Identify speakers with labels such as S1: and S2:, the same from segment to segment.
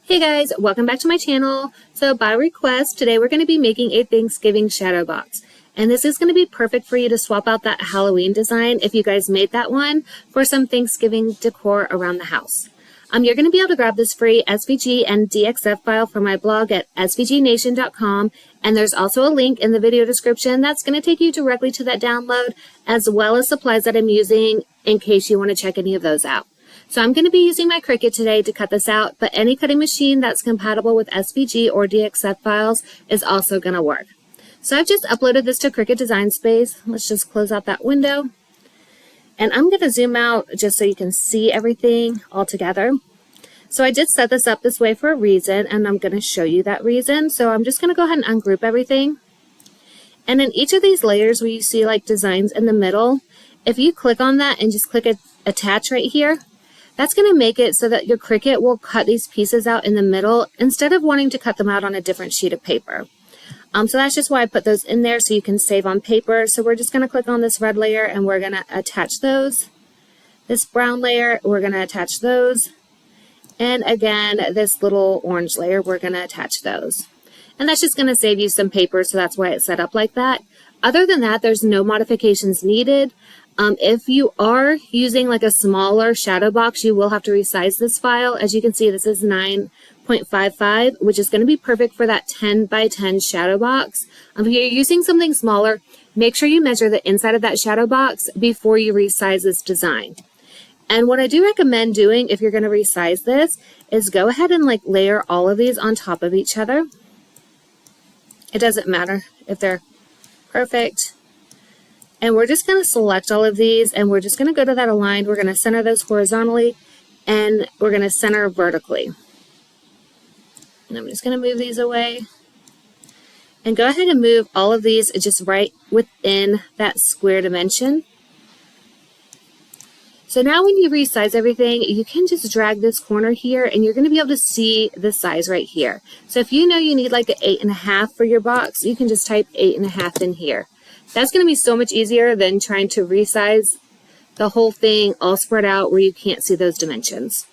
S1: Hey guys, welcome back to my channel. So by request, today we're going to be making a Thanksgiving shadow box. And this is going to be perfect for you to swap out that Halloween design if you guys made that one for some Thanksgiving decor around the house. You're going to be able to grab this free SVG and DXF file from my blog at svgnation.com. And there's also a link in the video description that's going to take you directly to that download, as well as supplies that I'm using in case you want to check any of those out. So I'm going to be using my Cricut today to cut this out, but any cutting machine that's compatible with SVG or DXF files is also going to work. So I've just uploaded this to Cricut Design Space. Let's just close out that window. And I'm going to zoom out just so you can see everything all together. So I did set this up this way for a reason, and I'm going to show you that reason. So I'm just going to go ahead and ungroup everything. And in each of these layers where you see like designs in the middle, if you click on that and just click attach right here, that's going to make it so that your Cricut will cut these pieces out in the middle instead of wanting to cut them out on a different sheet of paper. So that's just why I put those in there so you can save on paper. So we're just going to click on this red layer and we're going to attach those. This brown layer, we're going to attach those. And again, this little orange layer, we're going to attach those. And that's just going to save you some paper, so that's why it's set up like that. Other than that, there's no modifications needed. If you are using like a smaller shadow box, you will have to resize this file. As you can see, this is 9.55, which is going to be perfect for that 10 by 10 shadow box. If you're using something smaller, make sure you measure the inside of that shadow box before you resize this design. And what I do recommend doing if you're going to resize this is go ahead and like layer all of these on top of each other. It doesn't matter if they're perfect. And we're just going to select all of these and we're just going to go to that aligned. We're going to center those horizontally and we're going to center vertically. And I'm just going to move these away. And go ahead and move all of these just right within that square dimension. So now when you resize everything, you can just drag this corner here and you're going to be able to see the size right here. So if you know you need like an 8.5 for your box, you can just type 8.5 in here. That's going to be so much easier than trying to resize the whole thing all spread out where you can't see those dimensions.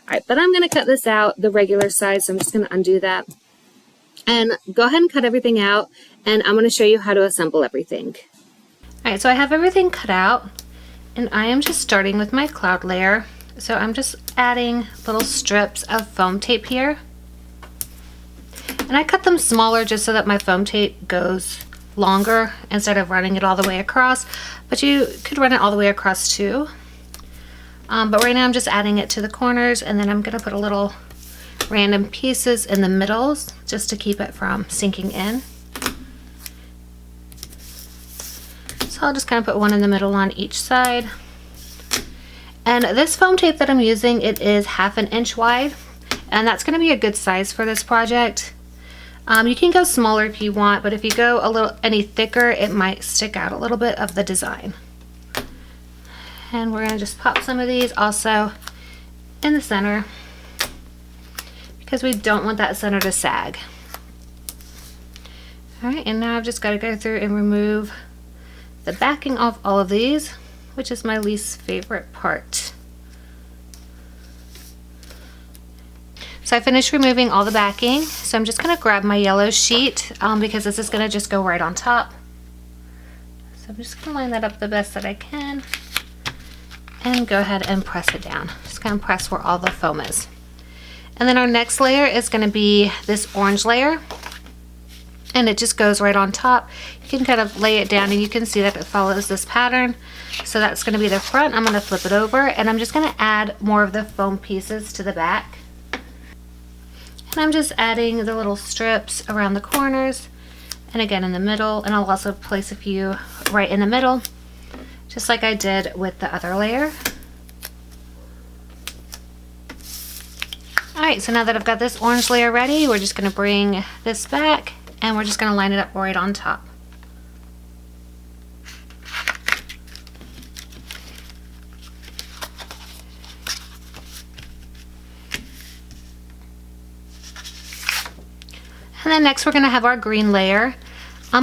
S1: All right, but I'm going to cut this out the regular size, so I'm just going to undo that. And go ahead and cut everything out, and I'm going to show you how to assemble everything. All right, so I have everything cut out, and I am just starting with my cloud layer. So I'm just adding little strips of foam tape here. And I cut them smaller just so that my foam tape goes longer instead of running it all the way across, but you could run it all the way across too. But right now I'm just adding it to the corners, and then I'm going to put a little random pieces in the middles just to keep it from sinking in. So I'll just kind of put one in the middle on each side. And this foam tape that I'm using, it is 1/2 inch wide, and that's going to be a good size for this project. You can go smaller if you want, but if you go any thicker, it might stick out a little bit of the design. And we're going to just pop some of these also in the center because we don't want that center to sag. Alright, and now I've just got to go through and remove the backing off all of these, which is my least favorite part. So I finished removing all the backing, so I'm just going to grab my yellow sheet because this is going to just go right on top. So I'm just going to line that up the best that I can and go ahead and press it down. Just going to press where all the foam is. And then our next layer is going to be this orange layer, and it just goes right on top. You can kind of lay it down and you can see that it follows this pattern. So that's going to be the front. I'm going to flip it over and I'm just going to add more of the foam pieces to the back. And I'm just adding the little strips around the corners and again in the middle, and I'll also place a few right in the middle, just like I did with the other layer. Alright, so now that I've got this orange layer ready, we're just going to bring this back and we're just going to line it up right on top. And then next we're going to have our green layer.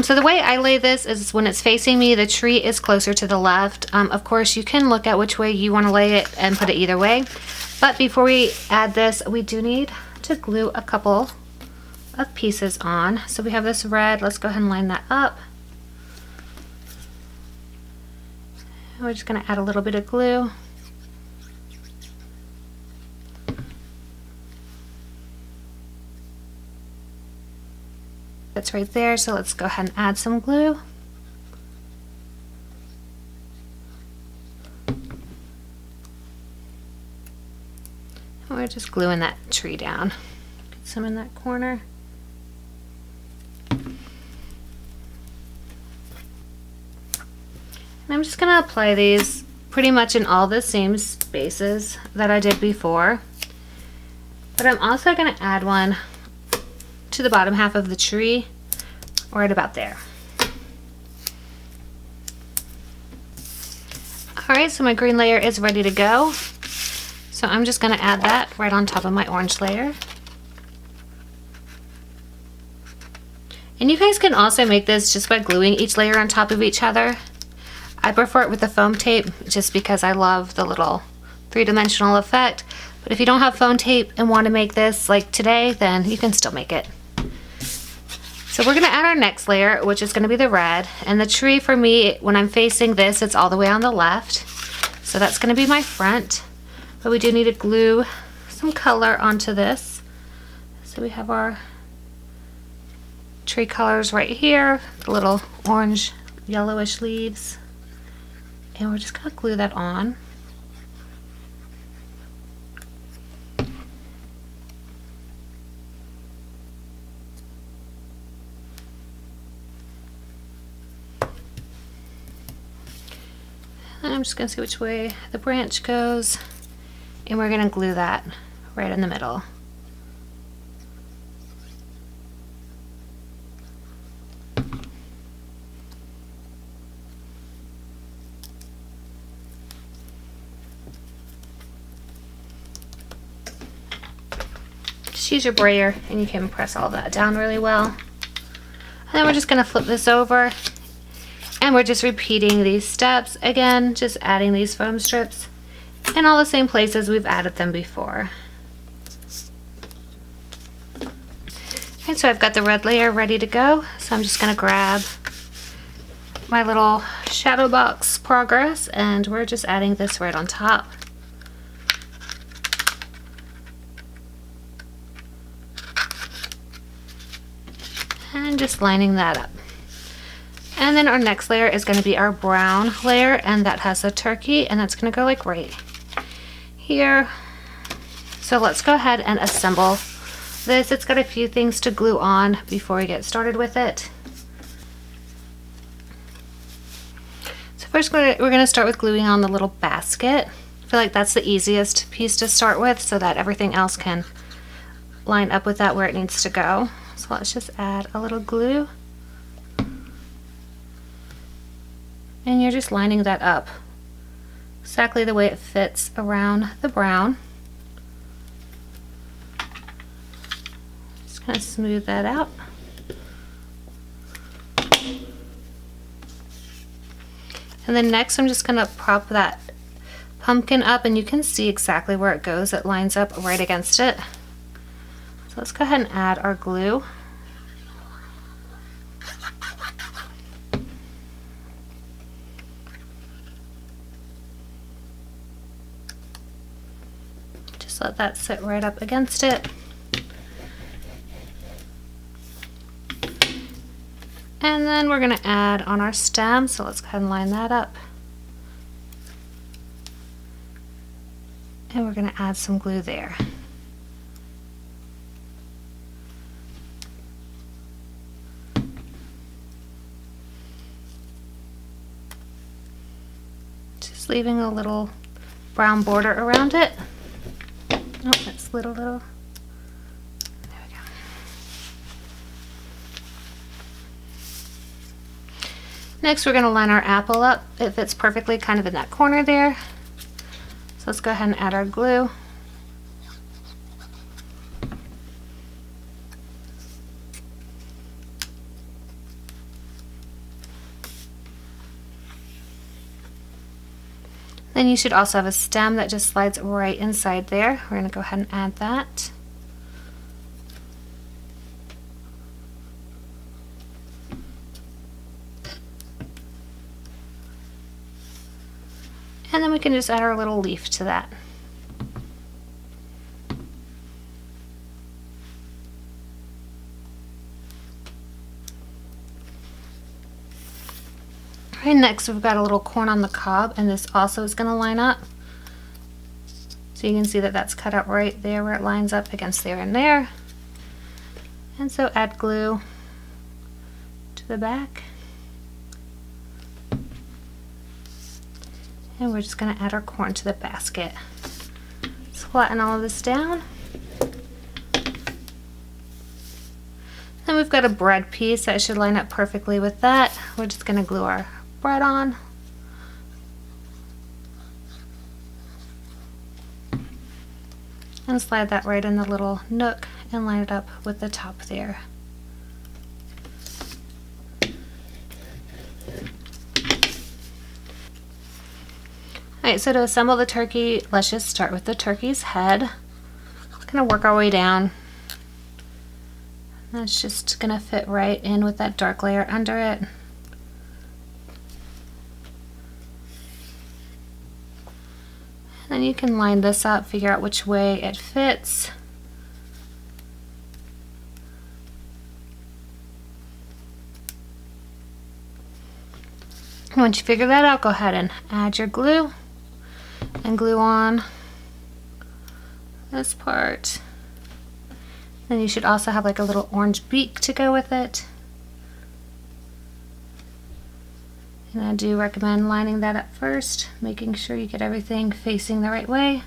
S1: So the way I lay this is when it's facing me, the tree is closer to the left. Of course, you can look at which way you want to lay it and put it either way. But before we add this, we do need to glue a couple of pieces on. So we have this red, let's go ahead and line that up. And we're just going to add a little bit of glue. That's right there, so let's go ahead and add some glue. And we're just gluing that tree down. Get some in that corner. And I'm just going to apply these pretty much in all the same spaces that I did before. But I'm also going to add one to the bottom half of the tree, right about there. Alright, so my green layer is ready to go. So I'm just going to add that right on top of my orange layer. And you guys can also make this just by gluing each layer on top of each other. I prefer it with the foam tape just because I love the little three-dimensional effect. But if you don't have foam tape and want to make this like today, then you can still make it. So we're going to add our next layer, which is going to be the red. And the tree for me, when I'm facing this, it's all the way on the left. So that's going to be my front. But we do need to glue some color onto this. So we have our tree colors right here, the little orange, yellowish leaves. And we're just going to glue that on. And I'm just going to see which way the branch goes, and we're going to glue that right in the middle. Just use your brayer and you can press all that down really well. And then we're just going to flip this over. And we're just repeating these steps again, just adding these foam strips in all the same places we've added them before. And so I've got the red layer ready to go. So I'm just going to grab my little shadow box progress and we're just adding this right on top. And just lining that up. And then our next layer is going to be our brown layer, and that has a turkey, and that's going to go like right here. So let's go ahead and assemble this. It's got a few things to glue on before we get started with it. So first we're going to start with gluing on the little basket. I feel like that's the easiest piece to start with so that everything else can line up with that where it needs to go. So let's just add a little glue. And you're just lining that up exactly the way it fits around the brown. Just kind of smooth that out. And then next I'm just going to prop that pumpkin up, and you can see exactly where it goes. It lines up right against it. So let's go ahead and add our glue. Let that sit right up against it. And then we're going to add on our stem, so let's go ahead and line that up. And we're going to add some glue there. Just leaving a little brown border around it. Oh, that's little. There we go. Next, we're going to line our apple up. It fits perfectly kind of in that corner there. So let's go ahead and add our glue. Then you should also have a stem that just slides right inside there. We're going to go ahead and add that. And then we can just add our little leaf to that. Alright, next we've got a little corn on the cob, and this also is going to line up. So you can see that that's cut out right there where it lines up against there and there. And so add glue to the back. And we're just going to add our corn to the basket. Let's flatten all of this down. Then we've got a bread piece that should line up perfectly with that. We're just going to glue our bread on. And slide that right in the little nook and line it up with the top there. Alright, so to assemble the turkey, let's just start with the turkey's head. We're going to work our way down. That's just going to fit right in with that dark layer under it. Then you can line this up, figure out which way it fits. And once you figure that out, go ahead and add your glue and glue on this part. Then you should also have like a little orange beak to go with it. And I do recommend lining that up first, making sure you get everything facing the right way.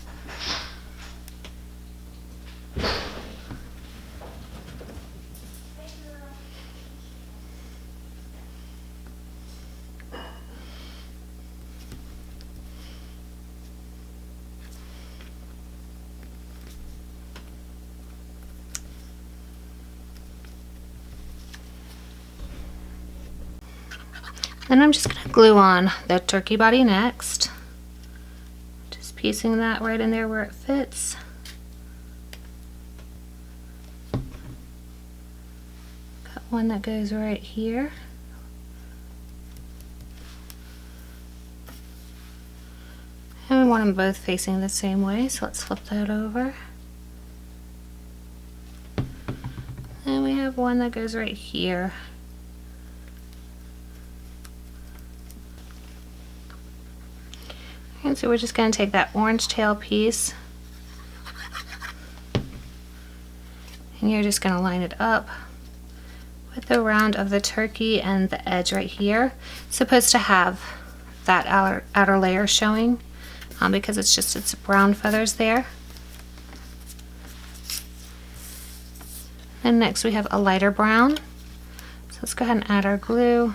S1: Then I'm just going to glue on the turkey body next. Just piecing that right in there where it fits. Got one that goes right here. And we want them both facing the same way, so let's flip that over. And we have one that goes right here. And so we're just going to take that orange tail piece and you're just going to line it up with the round of the turkey and the edge right here. It's supposed to have that outer layer showing because it's brown feathers there. And next we have a lighter brown. So let's go ahead and add our glue.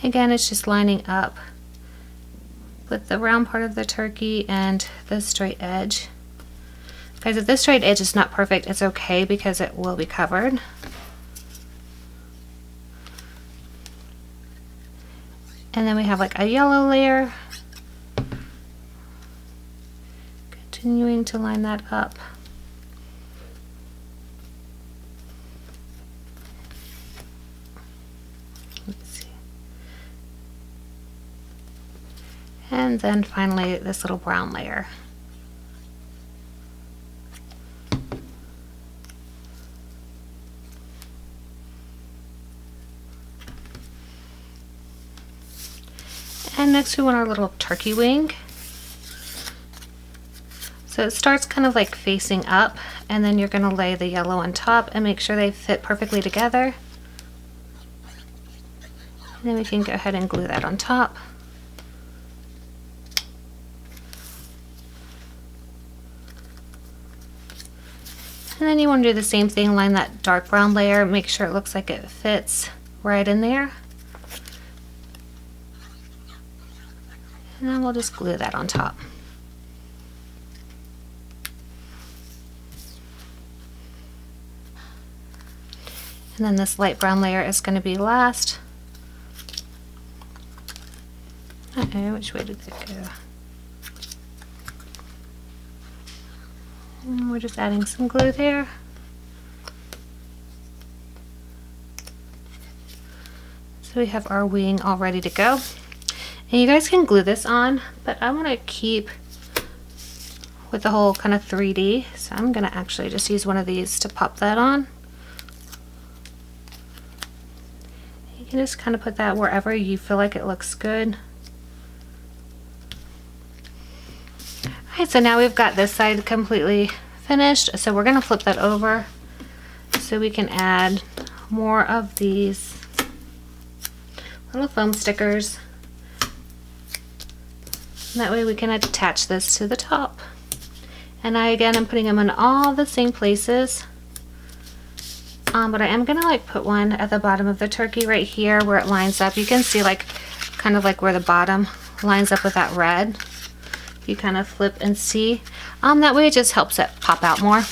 S1: Again, it's just lining up with the round part of the turkey and the straight edge. Guys, if this straight edge is not perfect, it's okay because it will be covered. And then we have like a yellow layer. Continuing to line that up. And then finally this little brown layer. And next we want our little turkey wing. So it starts kind of like facing up, and then you're going to lay the yellow on top and make sure they fit perfectly together. And then we can go ahead and glue that on top. And then you want to do the same thing, line that dark brown layer, make sure it looks like it fits right in there. And then we'll just glue that on top. And then this light brown layer is going to be last. Uh-oh, which way did that go? And we're just adding some glue there. So So we have our wing all ready to go. And you guys can glue this on, but I want to keep with the whole kind of 3D. So I'm going to actually just use one of these to pop that on. You can just kind of put that wherever you feel like it looks good. Alright, so now we've got this side completely finished. So we're going to flip that over so we can add more of these little foam stickers. And that way we can attach this to the top. And I'm putting them in all the same places. But I am gonna like put one at the bottom of the turkey right here where it lines up. You can see like kind of like where the bottom lines up with that red. You kind of flip and see. That way it just helps it pop out more.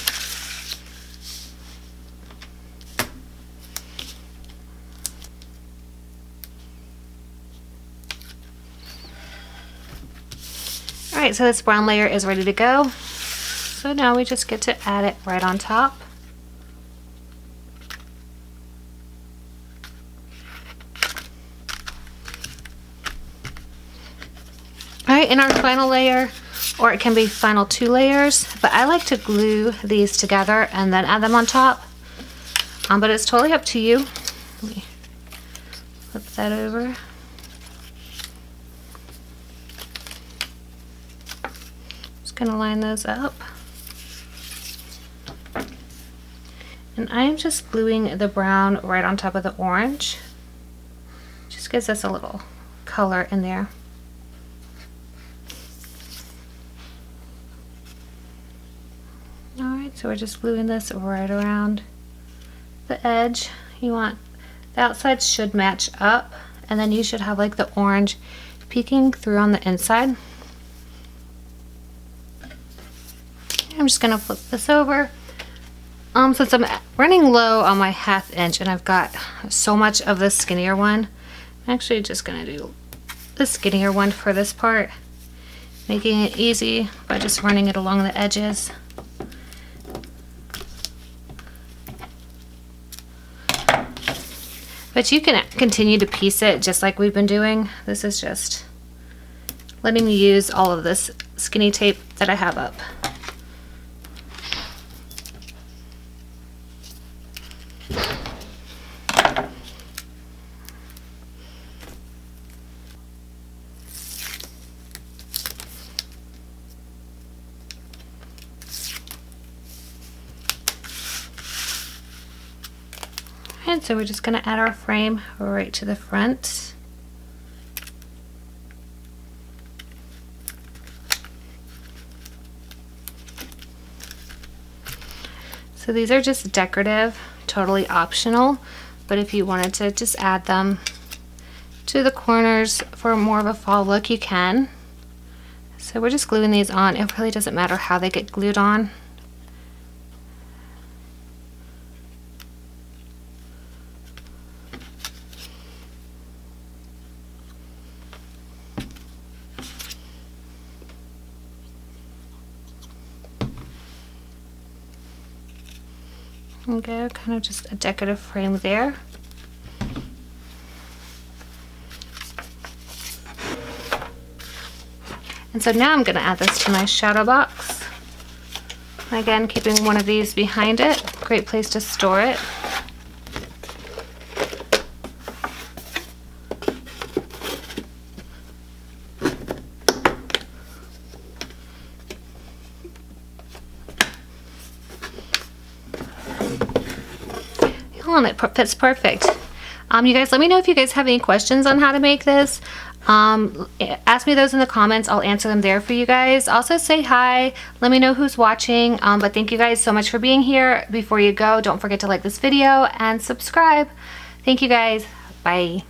S1: Alright, so this brown layer is ready to go. So now we just get to add it right on top. Alright, in our final layer, or it can be final 2 layers, but I like to glue these together and then add them on top. But it's totally up to you. Let me flip that over. Gonna line those up, and I am just gluing the brown right on top of the orange. Just gives us a little color in there. Alright, so we're just gluing this right around the edge. You want the outside should match up, and then you should have like the orange peeking through on the inside. I'm just gonna flip this over. Since I'm running low on my 1/2 inch and I've got so much of the skinnier one, I'm actually just gonna do the skinnier one for this part, making it easy by just running it along the edges. But you can continue to piece it just like we've been doing. This is just letting me use all of this skinny tape that I have up. And so we're just going to add our frame right to the front. So these are just decorative, totally optional, but if you wanted to just add them to the corners for more of a fall look, you can. So we're just gluing these on. It really doesn't matter how they get glued on. Okay, kind of just a decorative frame there. And so now I'm going to add this to my shadow box. Again, keeping one of these behind it. Great place to store it. And it fits perfect. You guys, let me know if you guys have any questions on how to make this. Ask me those in the comments. I'll answer them there for you guys. Also say hi. Let me know who's watching. But thank you guys so much for being here. Before you go, don't forget to like this video and subscribe. Thank you guys. Bye.